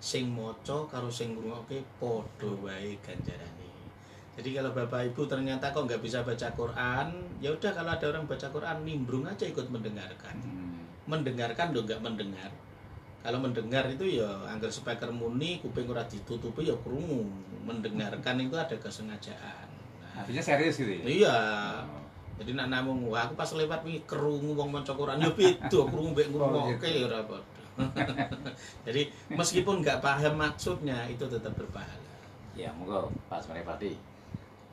Sing maca karo sing ngrungokke padha wae ganjarane. Jadi kalau Bapak Ibu ternyata kok nggak bisa baca Quran, ya udah kalau ada orang baca Quran nimbrung aja ikut mendengarkan. Mendengarkan loh, nggak mendengar. Kalau mendengar itu ya angger speaker muni, kuping ora ditutupi ya krungu. Mendengarkan itu ada kesengajaan. Nah, artinya serius gitu ya? Iya. Jadi nak namung wah aku pas lewat wingi krungu wong maca Quran ya beda krungu mbek ngrungokke ya ora padha. Jadi meskipun nggak paham maksudnya itu tetap berpahala. Ya, moga Pak Maripati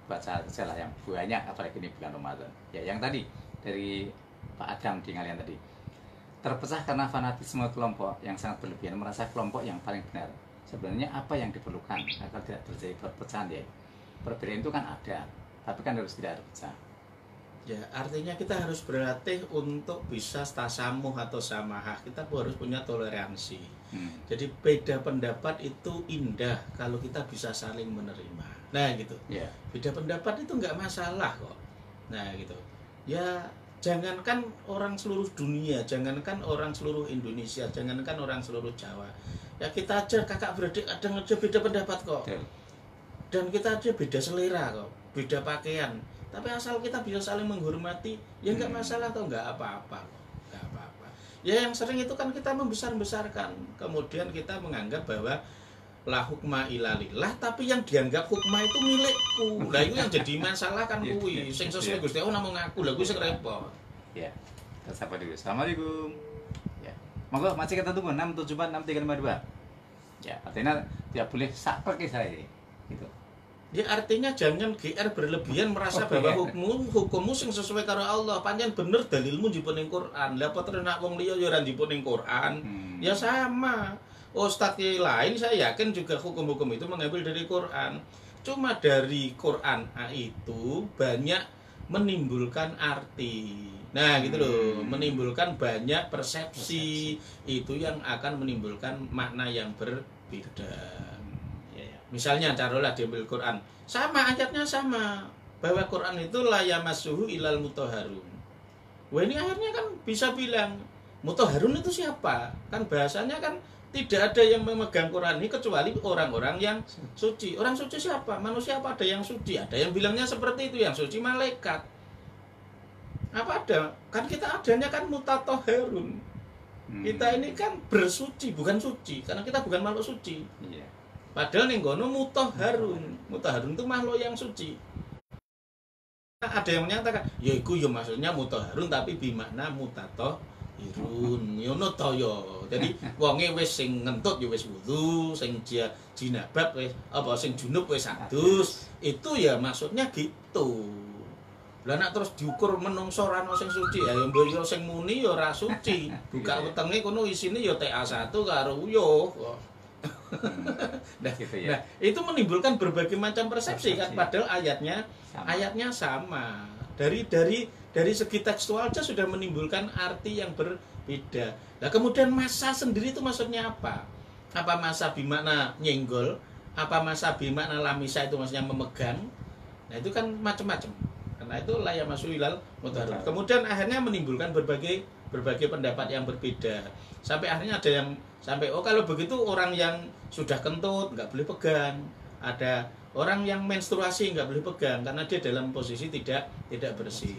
baca salah yang banyak apalagi ini bulan Ramadan. Ya, yang tadi dari Pak Adam di ngalian tadi. Terpecah karena fanatisme kelompok yang sangat berlebihan merasa kelompok yang paling benar. Sebenarnya apa yang diperlukan agar tidak terjadi perpecahan ya? Perbedaan itu kan ada, tapi kan harus tidak terpecah. Ya, artinya kita harus berlatih untuk bisa tasamuh atau samahah. Kita harus punya toleransi. Jadi beda pendapat itu indah kalau kita bisa saling menerima. Nah gitu. Yeah. Beda pendapat itu nggak masalah kok. Nah gitu. Ya jangankan orang seluruh dunia, jangankan orang seluruh Indonesia, jangankan orang seluruh Jawa. Ya kita aja kakak beradik kadang aja beda pendapat kok. Dan kita aja beda selera kok, beda pakaian. Tapi asal kita bisa saling menghormati, ya nggak masalah atau nggak apa-apa kok. Nggak apa-apa. Ya yang sering itu kan kita membesar-besarkan. Kemudian kita menganggap bahwa la hukma illa lillah, tapi yang dianggap hukma itu milikku. Lah itu yang jadi masalah kan kuwi. Sing sesuai Gusti Allah namung aku, lah kuwi sing repot. Ya. Kita sapa dulu. Assalamualaikum. Ya. Monggo masih kita tunggu 6746352. Ya, artinya tidak boleh saklek saya. Gitu. Ya artinya jangan GR berlebihan merasa bahwa hukummu sing sesuai karo Allah. Pancen bener dalilmu njipun ning Quran. Lah potre nek wong liya ya ora njipun ning Quran. Ya sama. Ustadz lain saya yakin juga hukum-hukum itu mengambil dari Quran. Cuma dari Quran itu banyak menimbulkan arti. Nah gitu loh, menimbulkan banyak persepsi. Itu yang akan menimbulkan makna yang berbeda. Misalnya taruhlah diambil Quran, sama ayatnya sama, bahwa Quran itu la yamassuhu ilal mutahharun. Wah ini akhirnya kan bisa bilang mutahharun itu siapa? Kan bahasanya kan tidak ada yang memegang Quran ini kecuali orang-orang yang suci. Orang suci siapa? Manusia apa ada yang suci? Ada yang bilangnya seperti itu, yang suci malaikat. Apa ada? Kan kita adanya kan mutatahharun. Kita ini kan bersuci, bukan suci, karena kita bukan makhluk suci. Padahal ning kono mutahharun. Mutahharun itu makhluk yang suci. Ada yang menyatakan, ya iku ya maksudnya mutahharun tapi bimakna mutatahhirun. Ngono to ya. Jadi wonge wis sing ngentut ya wis wudu, sing jinabab wis apa sing junub wis adus. Itu ya maksudnya gitu. Lah nek terus diukur menungso ora ono sing suci, ya mbok yo sing muni ya ora suci. Buka wetenge kono isine ya TA1 karo uyuh. Nah, gitu ya. Nah, itu menimbulkan berbagai macam persepsi kan, padahal ayatnya sama. Dari segi tekstual aja sudah menimbulkan arti yang berbeda. Nah, kemudian masa sendiri itu maksudnya apa? Apa masa bimakna nyenggol? Apa masa bimakna lamisa itu maksudnya memegang? Nah, itu kan macam-macam. Karena itu la yamassu ilal mutahharun. Kemudian akhirnya menimbulkan berbagai pendapat yang berbeda. Sampai akhirnya ada yang sampai kalau begitu orang yang sudah kentut nggak boleh pegang, ada orang yang menstruasi nggak boleh pegang karena dia dalam posisi tidak bersih.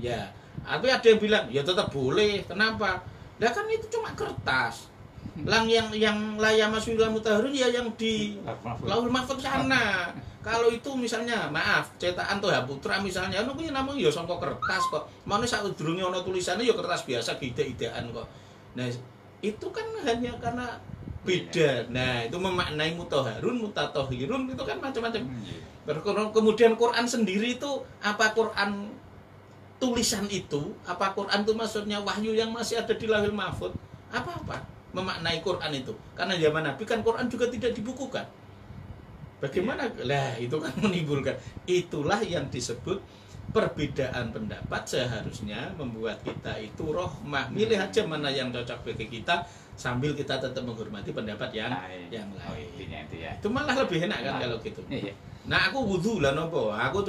Ya, tapi ada yang bilang ya tetap boleh. Kenapa? Lah kan itu cuma kertas. Yang layama suila mutaharun ya yang di Lauhul Mahfuz sana. Kalau itu misalnya maaf cetakan Toha Putra misalnya anu kuwi namung ya sangka kertas kok. Mane sadurunge ana tulisannya ya kertas biasa ide-idean kok. Nah, itu kan hanya karena beda. Nah, itu memaknai mutahharun, mutatahhirun itu kan macam-macam. Kemudian Quran sendiri itu apa Quran tulisan itu? Apa Quran itu maksudnya wahyu yang masih ada di Lauhul Mahfuz? Apa-apa memaknai Quran itu? Karena zaman Nabi kan Quran juga tidak dibukukan. Bagaimana? Lah, itu kan menimbulkan. Itulah yang disebut perbedaan pendapat seharusnya membuat kita itu rohmah. Milih aja mana yang cocok bagi kita sambil kita tetap menghormati pendapat yang lain. Intinya itu ya. Itu malah lebih enak kan kalau gitu. Iya. Nah, aku wudu lah nopo. Aku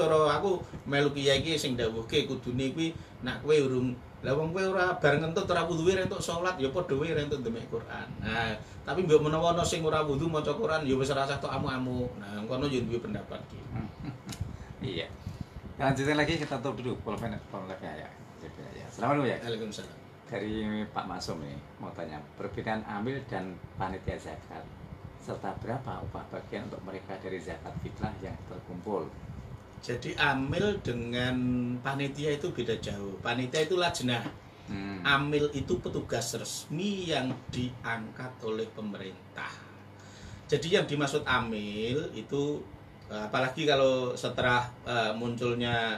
melu kiai iki sing dawuhke kudune kuwi nak kowe urung lah wong kowe ora bar ngentut ora wuduwe entuk salat ya padha wae entuk demek Quran. Nah, tapi mbok menawa ana sing ora wudu maca Quran ya wis ora usah tok amu-amu. Nah, kono yo duwe pendapat iki. Iya. Lanjutin lagi kita tutup dulu polnya ya. Assalamualaikum ya. Waalaikumsalam. Dari Pak Masum nih mau tanya perbedaan amil dan panitia zakat serta berapa upah bagian untuk mereka dari zakat fitrah yang terkumpul. Jadi amil dengan panitia itu beda jauh. Panitia itu lajnah. Amil itu petugas resmi yang diangkat oleh pemerintah. Jadi yang dimaksud amil itu apalagi kalau setelah munculnya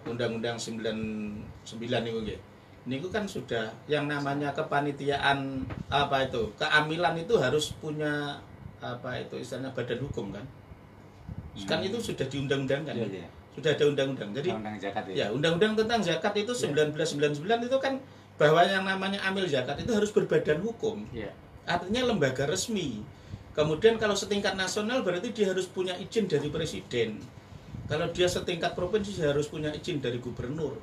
Undang-Undang 99 itu nggih. Niku kan sudah yang namanya kepanitiaan apa itu? Keamilan itu harus punya apa itu istilahnya badan hukum kan? Kan itu sudah diundang-undangkan. Iya. Sudah ada undang-undang. Jadi undang zakat ya undang-undang tentang zakat itu 1999 itu kan bahwa yang namanya amil zakat itu harus berbadan hukum. Iya. Artinya lembaga resmi. Kemudian kalau setingkat nasional berarti dia harus punya izin dari presiden. Kalau dia setingkat provinsi harus punya izin dari gubernur.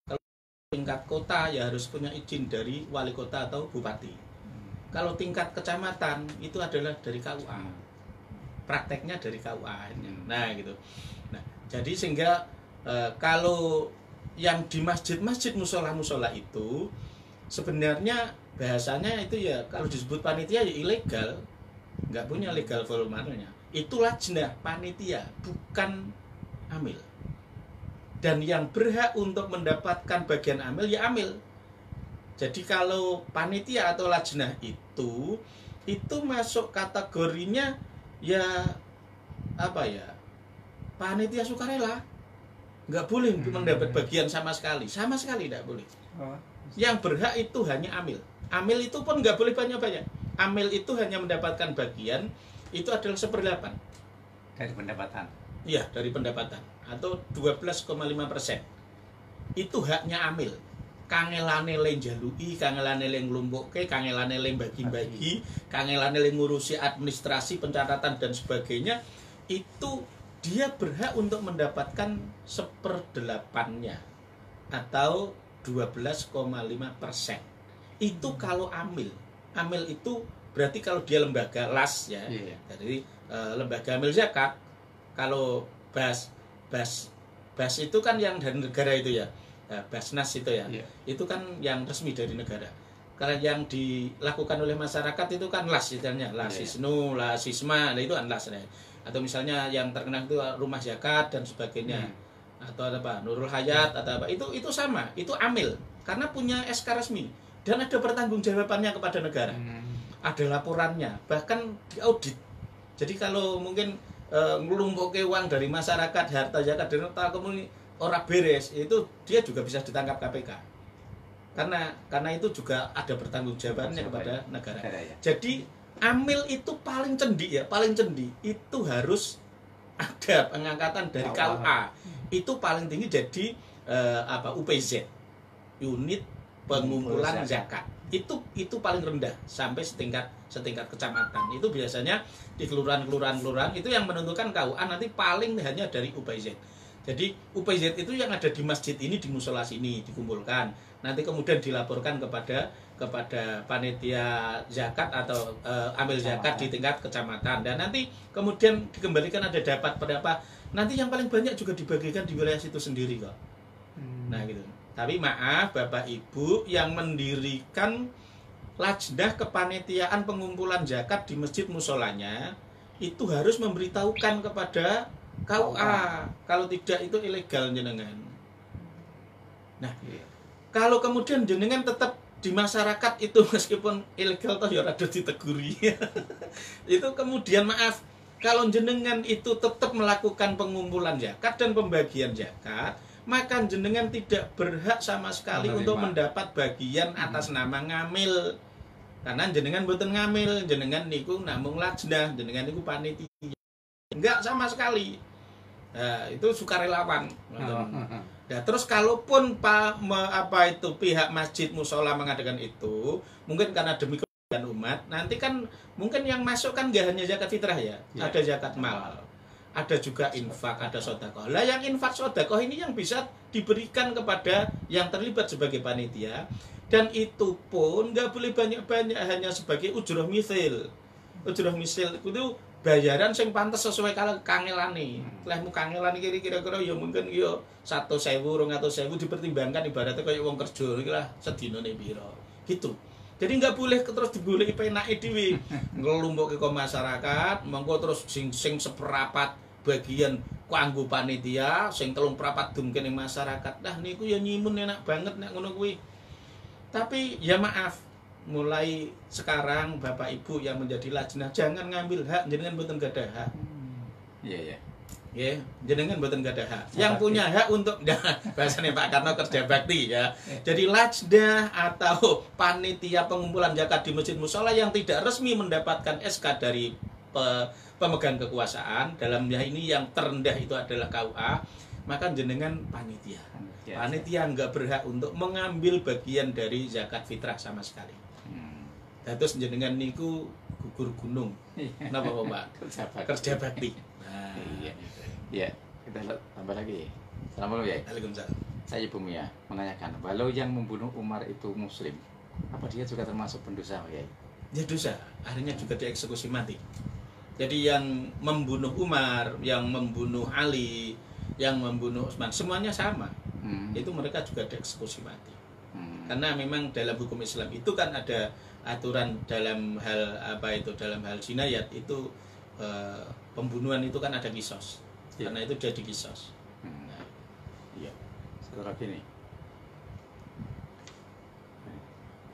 Kalau tingkat kota ya harus punya izin dari wali kota atau bupati. Kalau tingkat kecamatan itu adalah dari KUA. Prakteknya dari KUA. Nah, gitu. Nah, jadi sehingga kalau yang di masjid-masjid musola-musola itu sebenarnya bahasanya itu ya kalau disebut panitia ya ilegal. Nggak punya legal volumarnya. Itu lajnah panitia, bukan amil. Dan yang berhak untuk mendapatkan bagian amil ya amil. Jadi kalau panitia atau lajnah itu masuk kategorinya ya apa ya? Panitia sukarela. Nggak boleh mendapat bagian sama sekali tidak boleh. Yang berhak itu hanya amil. Amil itu pun nggak boleh banyak-banyak. Amil itu hanya mendapatkan bagian itu adalah 1/8 dari pendapatan. Iya, dari pendapatan atau 12,5%. Itu haknya amil. Kangelane le njalui, kangelane le nglumpukke, kangelane le bagi-bagi, kangelane le ngurusi administrasi, pencatatan dan sebagainya, itu dia berhak untuk mendapatkan 1/8-nya atau 12,5%. Itu kalau amil. Amil itu berarti kalau dia lembaga las ya. Jadi lembaga amil zakat. Kalau BAS itu kan yang dari negara itu ya. Basnas itu ya. Itu kan yang resmi dari negara. Kalau yang dilakukan oleh masyarakat itu kan las istilahnya, Lasisnu, Lasisma, nah itu kan las ya. Atau misalnya yang terkenal itu rumah zakat dan sebagainya. Atau apa? Nurul Hayat atau apa. Itu sama, itu amil karena punya SK resmi. Dan ada pertanggungjawabannya kepada negara. Ada laporannya, bahkan diaudit. Jadi kalau mungkin ngelumpukke uang dari masyarakat, harta zakat dari kemudian orang beres, itu dia juga bisa ditangkap KPK. Karena itu juga ada pertanggungjawabannya kepada negara. Jadi amil itu paling cendi ya, paling cendi. Itu harus ada pengangkatan dari KUA. Itu paling tinggi jadi UPZ. Unit pengumpulan zakat itu paling rendah sampai setingkat kecamatan. Itu biasanya di kelurahan itu yang menentukan KUA nanti paling hanya dari UPZ. Jadi UPZ itu yang ada di masjid ini, di musola sini dikumpulkan. Nanti kemudian dilaporkan kepada panitia zakat atau amil zakat di tingkat kecamatan. Dan nanti kemudian dikembalikan ada dapat berapa. Nanti yang paling banyak juga dibagikan di wilayah situ sendiri kok. Nah gitu. Tapi maaf Bapak Ibu yang mendirikan lajnah kepanitiaan pengumpulan zakat di masjid musolanya itu harus memberitahukan kepada KUA. Kalau tidak itu ilegal jenengan. Nah, kalau kemudian jenengan tetap di masyarakat itu meskipun ilegal toh ya rada diteguri. Itu kemudian maaf, kalau jenengan itu tetap melakukan pengumpulan zakat dan pembagian zakat, maka jenengan tidak berhak sama sekali untuk mendapat bagian atas nama ngamil. Karena jenengan mboten ngamil, jenengan niku namung lajnah, jenengan niku panitia. Enggak sama sekali. Nah, itu sukarelawan. Nah, terus kalaupun pihak masjid musola mengadakan itu, mungkin karena demi kebaikan umat, nanti kan mungkin yang masuk kan nggak hanya zakat fitrah ya, ada zakat mal, ada juga infak, ada sodakoh. Lah yang infak sodakoh ini yang bisa diberikan kepada yang terlibat sebagai panitia, dan itu pun nggak boleh banyak-banyak, hanya sebagai ujroh misil. Ujroh misil itu bayaran sing pantes sesuai kalau kangelane. Lehmu kangelan kira-kira ya mungkin ya 100.000, 200.000 dipertimbangkan ibaratnya kayak wong kerja iki lah sedinane pira. Gitu. Jadi nggak boleh terus digoleki penake dhewe. Ngelumpukke ke masyarakat, monggo terus sing seperapat bagian kanggo panitia, sing 3/4 dumke ning masyarakat. Nah niku ya nyimun enak banget nek ngono kuwi. Tapi ya maaf, mulai sekarang Bapak Ibu yang menjadi lajnah jangan ngambil hak, jenengan mboten gadah hak. Iya. Ya, jenengan mboten gadah hak. Yang punya hak untuk bahasane Pak Karno kerja bakti ya. Jadi lajnah atau panitia pengumpulan zakat di masjid mushola yang tidak resmi mendapatkan SK dari pemegang kekuasaan, dalam ini yang terendah itu adalah KUA, maka jenengan panitia. Panitia nggak berhak untuk mengambil bagian dari zakat fitrah sama sekali. Terus jenengan niku gugur gunung. Kenapa Pak? Kerja bakti. Nah, iya. Kita tambah lagi. Assalamualaikum ya. Waalaikumsalam. Saya Ibu Mia menanyakan, walau yang membunuh Umar itu muslim, apa dia juga termasuk pendosa ya? Ya dosa, akhirnya juga dieksekusi mati. Jadi yang membunuh Umar, yang membunuh Ali, yang membunuh Utsman, semuanya sama. Itu mereka juga dieksekusi mati. Karena memang dalam hukum Islam itu kan ada aturan dalam hal dalam hal jinayat itu pembunuhan itu kan ada kisos. Karena itu jadi kisos. Nah, iya. Satu lagi nih.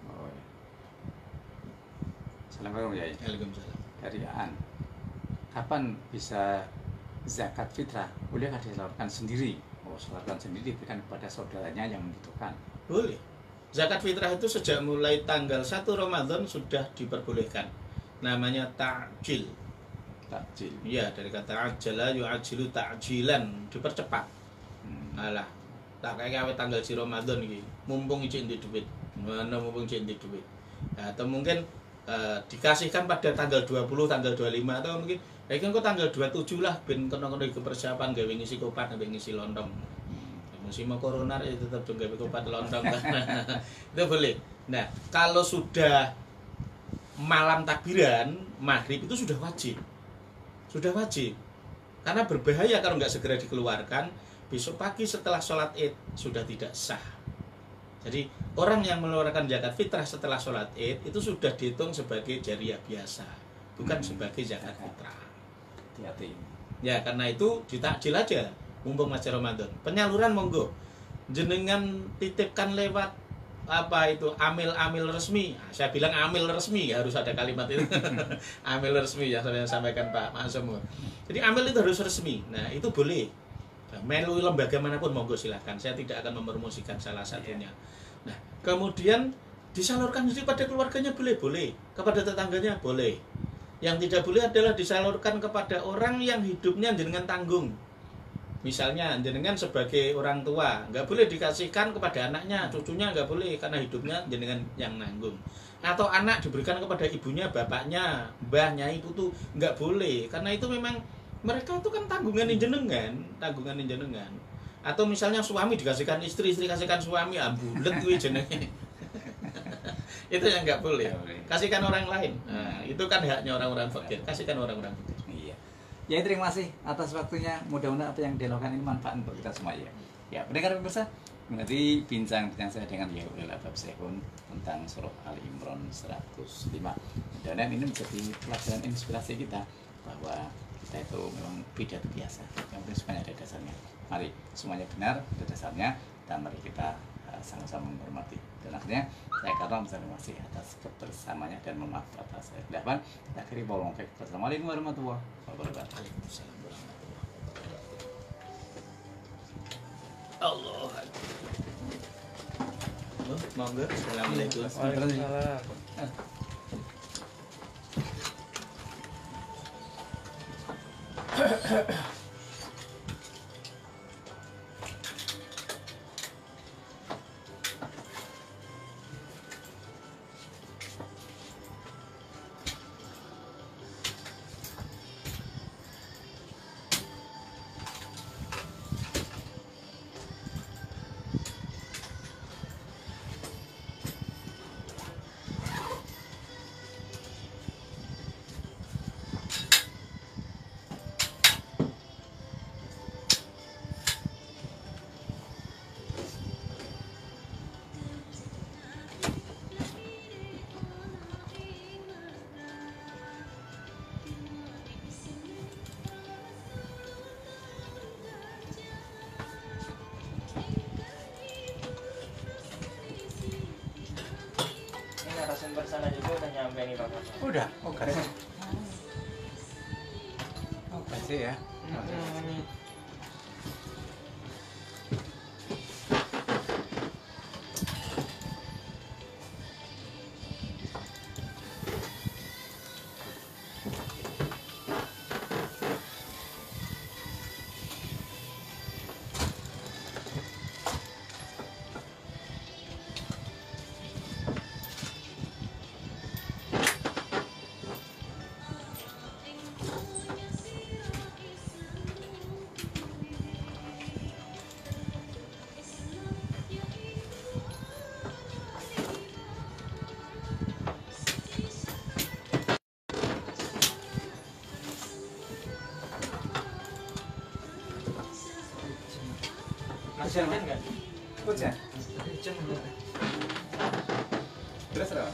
Oh, ya. Assalamualaikum ya. Waalaikumsalam. Dari Aan. Kapan bisa zakat fitrah? Bolehkah disalurkan sendiri? Salurkan sendiri diberikan kepada saudaranya yang membutuhkan. Boleh. Zakat fitrah itu sejak mulai tanggal 1 Ramadan sudah diperbolehkan. Namanya ta'jil. Ta'jil. Iya, dari kata ajala yu'ajilu ta'jilan, dipercepat. Alah, tak kayak awet tanggal si Ramadan iki, mumpung izin di duit. Mana mumpung izin di duit. Nah, atau mungkin dikasihkan pada tanggal 20, tanggal 25 atau mungkin kan kok tanggal 27 lah ben kono-kono iku persiapan gawe ngisi kopat, gawe ngisi lontong. Musim corona ya tetap dong gawe kopat lontong. Itu boleh. Nah, kalau sudah malam takbiran, maghrib itu sudah wajib. Sudah wajib. Karena berbahaya kalau nggak segera dikeluarkan, besok pagi setelah sholat Id sudah tidak sah. Jadi orang yang mengeluarkan zakat fitrah setelah sholat Id itu sudah dihitung sebagai jariah biasa, bukan sebagai zakat fitrah. Hati-hati. Ya karena itu ditakjil aja, mumpung masih Ramadan. Penyaluran monggo, jenengan titipkan lewat amil resmi. Nah, saya bilang amil resmi, harus ada kalimat itu. Amil resmi ya saya sampaikan Pak Masum. Jadi amil itu harus resmi. Nah itu boleh. Melalui lembaga manapun monggo silahkan. Saya tidak akan mempromosikan salah satunya. Nah kemudian disalurkan sendiri pada keluarganya boleh, kepada tetangganya boleh. Yang tidak boleh adalah disalurkan kepada orang yang hidupnya jenengan tanggung. Misalnya jenengan sebagai orang tua nggak boleh dikasihkan kepada anaknya, cucunya nggak boleh karena hidupnya jenengan yang nanggung. Atau anak diberikan kepada ibunya, bapaknya, mbahnya, ibu tuh nggak boleh karena itu memang mereka itu kan tanggungan jenengan. Atau misalnya suami dikasihkan istri, istri kasihkan suami, bulet kuwi jenenge. Itu yang nggak boleh. Kasihkan orang lain. Nah, itu kan haknya orang-orang fakir. Kasihkan orang-orang fakir. Iya. Ya terima kasih atas waktunya. Mudah-mudahan apa yang dilakukan ini manfaat untuk kita semua ya. Ya, pendengar pemirsa, Berarti bincang-bincang saya dengan Yaulil Albab Sehun tentang surah Ali Imran 105. Dan ini menjadi pelajaran inspirasi kita bahwa kita itu memang beda biasa. Yang penting semuanya ada dasarnya. Mari semuanya benar ada dasarnya dan mari kita sama-sama menghormati. Dan akhirnya saya kata terima kasih atas kebersamaannya dan memaaf atas kehilafan. Kita akhiri bolong. Wassalamualaikum warahmatullahi wabarakatuh. Waalaikumsalam warahmatullahi wabarakatuh. Allah. Monggo. Assalamualaikum. Waalaikumsalam. Narasumber sana juga udah nyampe nih Pak. Udah, oh kasih. Oh kasih ya. Masih kan nggak? Hujan. Hujan. Terus apa?